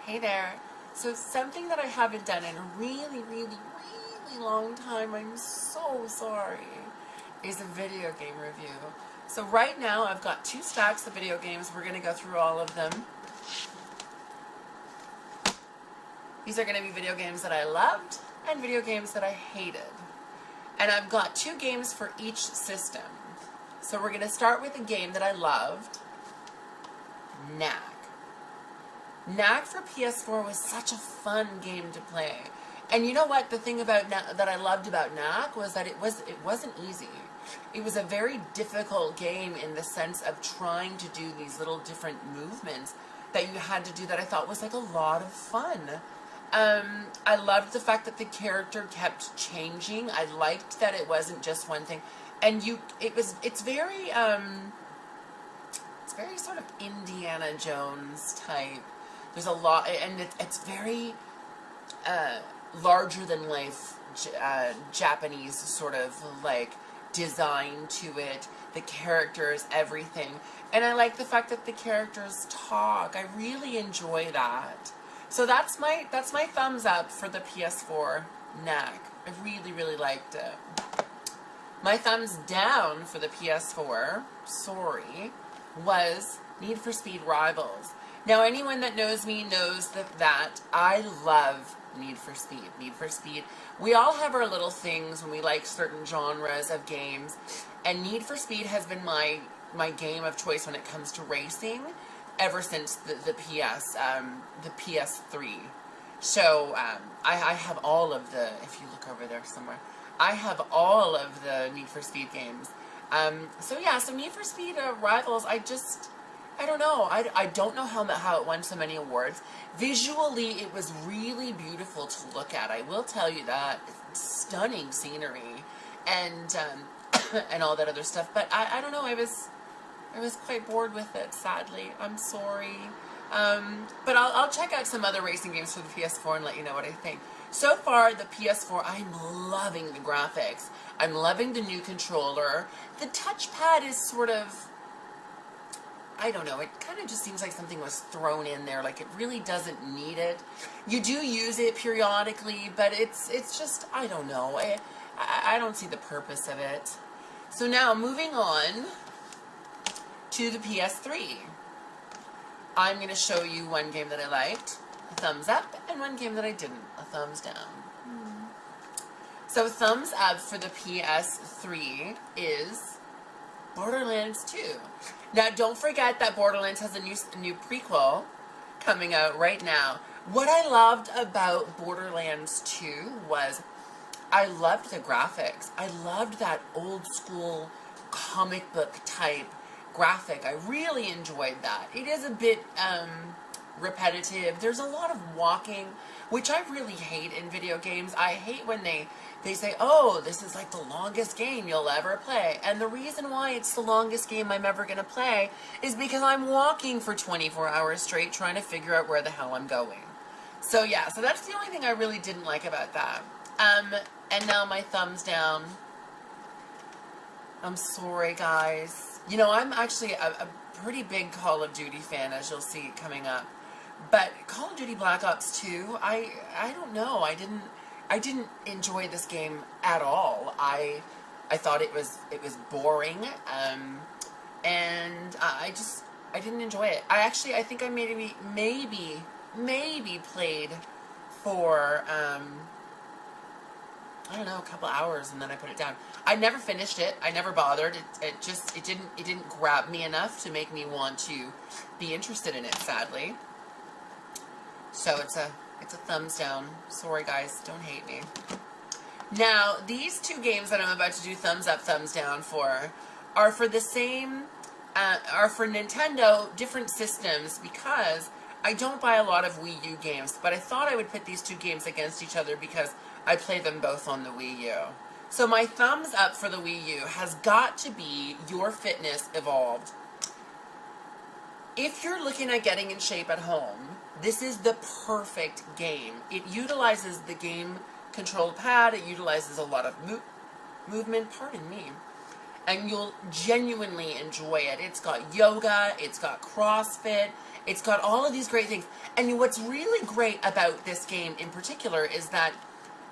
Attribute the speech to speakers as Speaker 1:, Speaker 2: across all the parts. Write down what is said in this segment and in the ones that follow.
Speaker 1: Hey there. So something that I haven't done in a really, really, really long time, I'm so sorry, is a video game review. So right now I've got 2 stacks of video games. We're going to go through all of them. These are going to be video games that I loved and video games that I hated. And I've got 2 games for each system. So we're going to start with a game that I loved, Knack. Knack for PS4 was such a fun game to play. And you know what? The thing about that I loved about Knack was that it wasn't easy. It was a very difficult game in the sense of trying to do these little different movements that you had to do that I thought was like a lot of fun. I loved the fact that the character kept changing. I liked that it wasn't just one thing. And it's very sort of Indiana Jones type. There's a lot, and it's very larger than life Japanese sort of like design to it. The characters, everything, and I like the fact that the characters talk. I really enjoy that. So that's my thumbs up for the PS4 Knack. I really, really liked it. My thumbs down for the PS4, was Need for Speed Rivals. Now, anyone that knows me knows that I love Need for Speed. Need for Speed. We all have our little things when we like certain genres of games, and Need for Speed has been my game of choice when it comes to racing ever since the PS3. So I have all of the. If you look over there somewhere, I have all of the Need for Speed games. So Need for Speed Rivals. I don't know. I don't know how it won so many awards. Visually, it was really beautiful to look at. I will tell you that. Stunning scenery and and all that other stuff. But I don't know. I was quite bored with it. Sadly, I'm sorry. But I'll check out some other racing games for the PS4 and let you know what I think. So far, the PS4, I'm loving the graphics. I'm loving the new controller. The touchpad is sort of, I don't know, it kind of just seems like something was thrown in there, like it really doesn't need it. You do use it periodically, but it's just, I don't know. I don't see the purpose of it. So now, moving on to the PS3. I'm going to show you one game that I liked, a thumbs up, and one game that I didn't, a thumbs down. So thumbs up for the PS3 is Borderlands 2. Now, don't forget that Borderlands has a new prequel coming out right now. What I loved about Borderlands 2 was I loved the graphics. I loved that old school comic book type graphic. I really enjoyed that. It is a bit repetitive. There's a lot of walking, which I really hate in video games. I hate when they say, oh, this is like the longest game you'll ever play. And the reason why it's the longest game I'm ever going to play is because I'm walking for 24 hours straight trying to figure out where the hell I'm going. So so that's the only thing I really didn't like about that. And now my thumbs down. I'm sorry, guys. You know, I'm actually a pretty big Call of Duty fan, as you'll see coming up. But Call of Duty Black Ops 2, I don't know. I didn't enjoy this game at all. I thought it was boring, and I didn't enjoy it. I think I maybe played for I don't know, a couple hours, and then I put it down. I never finished it. I never bothered. It didn't grab me enough to make me want to be interested in it, sadly. So it's a thumbs down. Sorry, guys. Don't hate me. Now, these 2 games that I'm about to do thumbs up, thumbs down for are for the same, are for Nintendo, different systems, because I don't buy a lot of Wii U games, but I thought I would put these 2 games against each other because I play them both on the Wii U. So my thumbs up for the Wii U has got to be Your Fitness Evolved. If you're looking at getting in shape at home, this is the perfect game. It utilizes the game control pad. It utilizes a lot of movement, pardon me. and you'll genuinely enjoy it. It's got yoga, it's got CrossFit, it's got all of these great things. And what's really great about this game in particular is that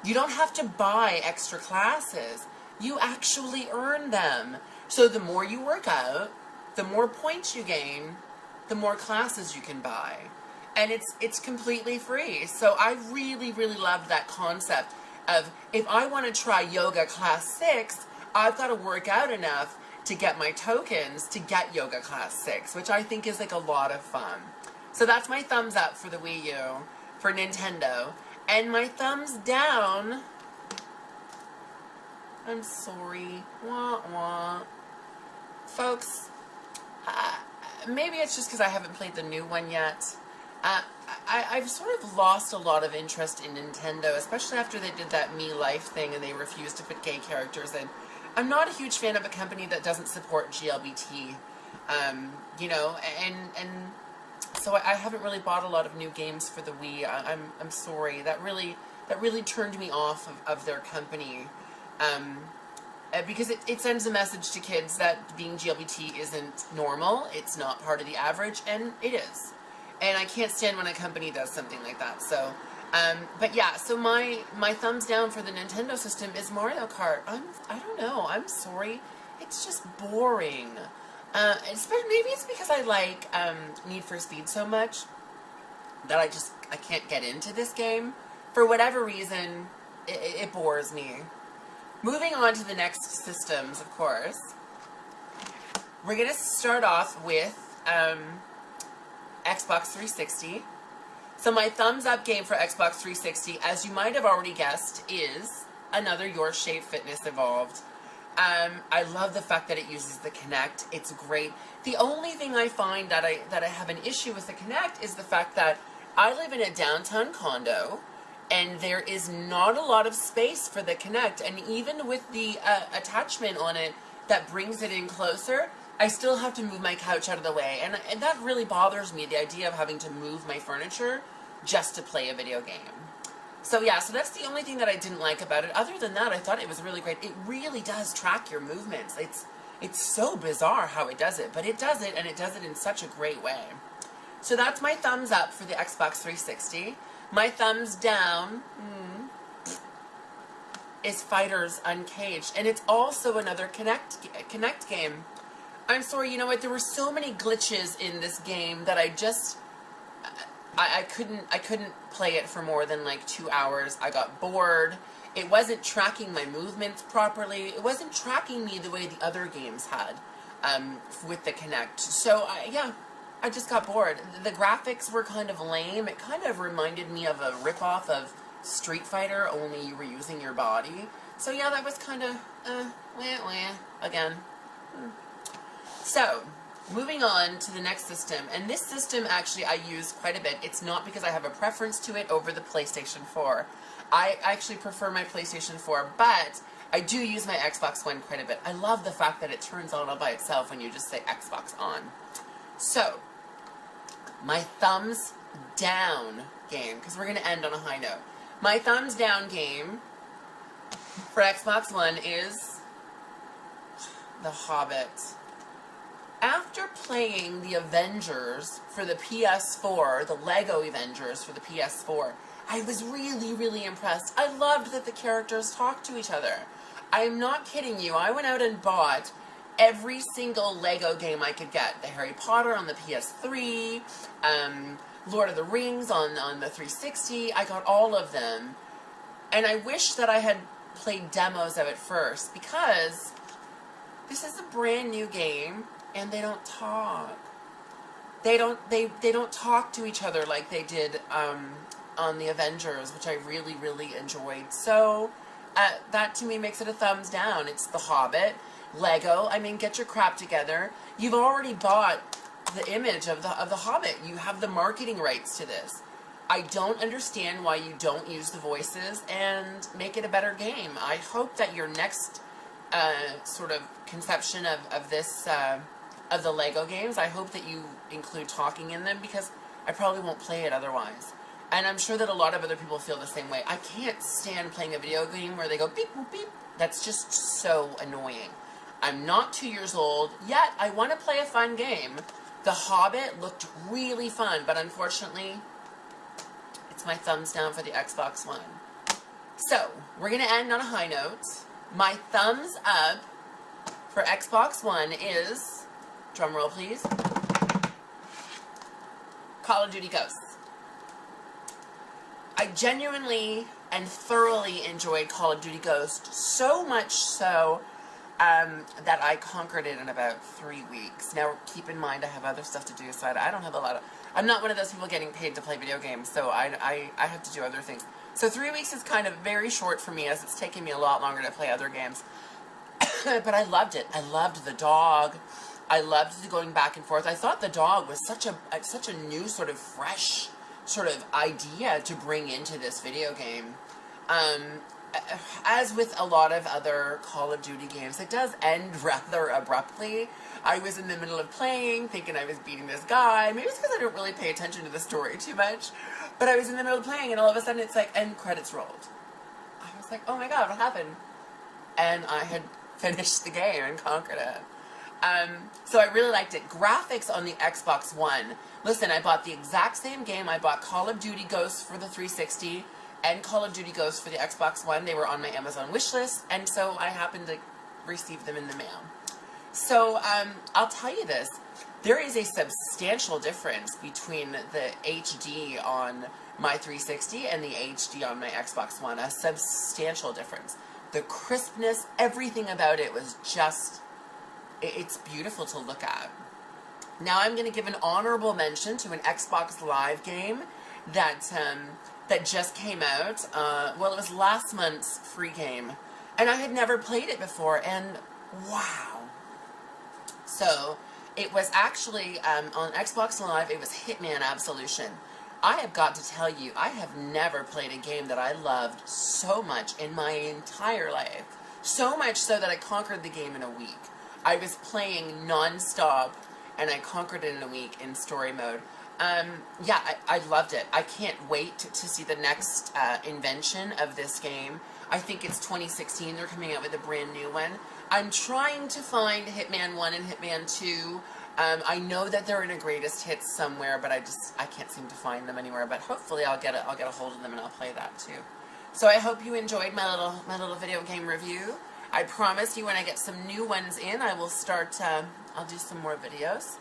Speaker 1: you don't have to buy extra classes. You actually earn them. So the more you work out, the more points you gain, the more classes you can buy. And it's completely free. So I really, really love that concept of, if I want to try yoga class 6, I've got to work out enough to get my tokens to get yoga class 6, which I think is like a lot of fun. So that's my thumbs up for the Wii U, for Nintendo. And my thumbs down, I'm sorry, wah wah. Folks, maybe it's just because I haven't played the new one yet. I've sort of lost a lot of interest in Nintendo, especially after they did that Me Life thing and they refused to put gay characters in. I'm not a huge fan of a company that doesn't support GLBT, you know, and so I haven't really bought a lot of new games for the Wii. I'm sorry. That really turned me off of their company, because it sends a message to kids that being GLBT isn't normal. It's not part of the average, and it is. And I can't stand when a company does something like that. So, but yeah, so my thumbs down for the Nintendo system is Mario Kart. I don't know. I'm sorry. It's just boring. Maybe it's because I like Need for Speed so much that I can't get into this game. For whatever reason, it bores me. Moving on to the next systems, of course. We're going to start off with Xbox 360. So my thumbs up game for Xbox 360, as you might have already guessed, is another Your Shape Fitness Evolved. I love the fact that it uses the Kinect. It's great. The only thing I find that I have an issue with the Kinect is the fact that I live in a downtown condo, and there is not a lot of space for the Kinect. And even with the attachment on it that brings it in closer, I still have to move my couch out of the way. And that really bothers me, the idea of having to move my furniture just to play a video game. So yeah, so that's the only thing that I didn't like about it. Other than that, I thought it was really great. It really does track your movements. It's so bizarre how it does it, but it does it, and it does it in such a great way. So that's my thumbs up for the Xbox 360. My thumbs down is Fighters Uncaged, and it's also another Kinect game. I'm sorry, you know what? There were so many glitches in this game that I couldn't play it for more than like 2 hours. I got bored. It wasn't tracking my movements properly. It wasn't tracking me the way the other games had with the Kinect. So I just got bored. The graphics were kind of lame. It kind of reminded me of a ripoff of Street Fighter, only you were using your body. So yeah, that was kind of again. So, moving on to the next system, and this system actually I use quite a bit. It's not because I have a preference to it over the PlayStation 4. I actually prefer my PlayStation 4, but I do use my Xbox One quite a bit. I love the fact that it turns on all by itself when you just say Xbox on. So, my thumbs down game, because we're going to end on a high note. My thumbs down game for Xbox One is The Hobbit. After playing the Avengers for the PS4, the Lego Avengers for the PS4, I was really, really impressed. I loved that the characters talked to each other. I am not kidding you. I went out and bought every single Lego game I could get. The Harry Potter on the PS3, Lord of the Rings on the 360. I got all of them. And I wish that I had played demos of it first, because this is a brand new game. And they don't talk. They don't talk to each other like they did on the Avengers, which I really, really enjoyed. So that to me makes it a thumbs down. It's The Hobbit, Lego. I mean, get your crap together. You've already bought the image of the Hobbit. You have the marketing rights to this. I don't understand why you don't use the voices and make it a better game. I hope that your next sort of conception of this. Of the Lego games, I hope that you include talking in them, because I probably won't play it otherwise. And I'm sure that a lot of other people feel the same way. I can't stand playing a video game where they go beep, boop, beep. That's just so annoying. I'm not 2 years old, yet I want to play a fun game. The Hobbit looked really fun, but unfortunately, it's my thumbs down for the Xbox One. So, we're going to end on a high note. My thumbs up for Xbox One is, drum roll please, Call of Duty Ghosts. I genuinely and thoroughly enjoyed Call of Duty Ghosts, so much so that I conquered it in about 3 weeks. Now, keep in mind, I have other stuff to do, so I don't have a lot of... I'm not one of those people getting paid to play video games, so I have to do other things. So 3 weeks is kind of very short for me, as it's taking me a lot longer to play other games. But I loved it. I loved the dog. I loved the going back and forth. I thought the dog was such a new, sort of fresh sort of idea to bring into this video game. As with a lot of other Call of Duty games, it does end rather abruptly. I was in the middle of playing, thinking I was beating this guy. Maybe it's because I don't really pay attention to the story too much. But I was in the middle of playing, and all of a sudden it's like, end credits rolled. I was like, oh my god, what happened? And I had finished the game and conquered it. So I really liked it. Graphics on the Xbox One. Listen, I bought the exact same game. I bought Call of Duty Ghosts for the 360 and Call of Duty Ghosts for the Xbox One. They were on my Amazon wishlist, and so I happened to receive them in the mail. So, I'll tell you this. There is a substantial difference between the HD on my 360 and the HD on my Xbox One. A substantial difference. The crispness, everything about it was just... It's beautiful to look at. Now I'm going to give an honorable mention to an Xbox Live game that just came out. Well, it was last month's free game, and I had never played it before, and wow. So it was actually on Xbox Live. It was Hitman Absolution. I have got to tell you, I have never played a game that I loved so much in my entire life. So much so that I conquered the game in a week. I was playing non-stop, and I conquered it in a week in story mode. Yeah, I loved it. I can't wait to see the next invention of this game. I think it's 2016. They're coming out with a brand new one. I'm trying to find Hitman 1 and Hitman 2. I know that they're in a greatest hits somewhere, but I can't seem to find them anywhere. But hopefully I'll get a hold of them and I'll play that too. So I hope you enjoyed my little video game review. I promise you, when I get some new ones in, I will start, I'll do some more videos.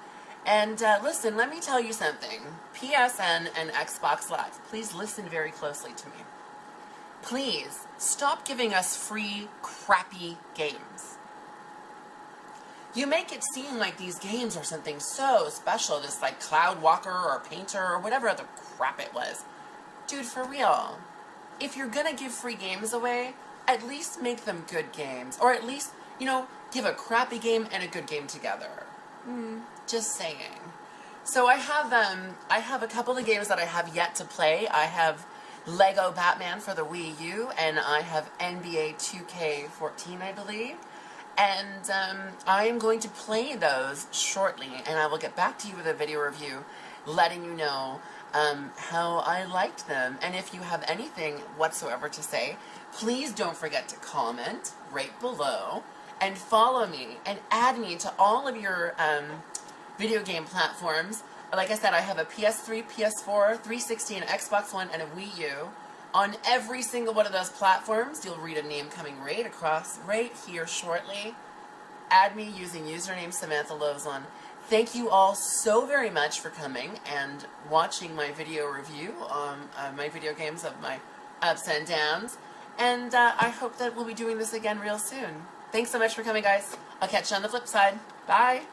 Speaker 1: And listen, let me tell you something. PSN and Xbox Live, please listen very closely to me. Please, stop giving us free, crappy games. You make it seem like these games are something so special, this like Cloud Walker or Painter or whatever other crap it was. Dude, for real. If you're gonna give free games away, at least make them good games. Or at least, you know, give a crappy game and a good game together. Just saying. So I have a couple of games that I have yet to play. I have Lego Batman for the Wii U, and I have NBA 2K14, I believe. And I am going to play those shortly, and I will get back to you with a video review letting you know how I liked them. And if you have anything whatsoever to say, please don't forget to comment right below and follow me and add me to all of your video game platforms. Like I said, I have a PS3, PS4, 360, and Xbox One, and a Wii U. On every single one of those platforms, you'll read a name coming right across, right here shortly. Add me using username Samantha Lauzon. Thank you all so very much for coming and watching my video review on my video games of my ups and downs. And I hope that we'll be doing this again real soon. Thanks so much for coming, guys. I'll catch you on the flip side. Bye.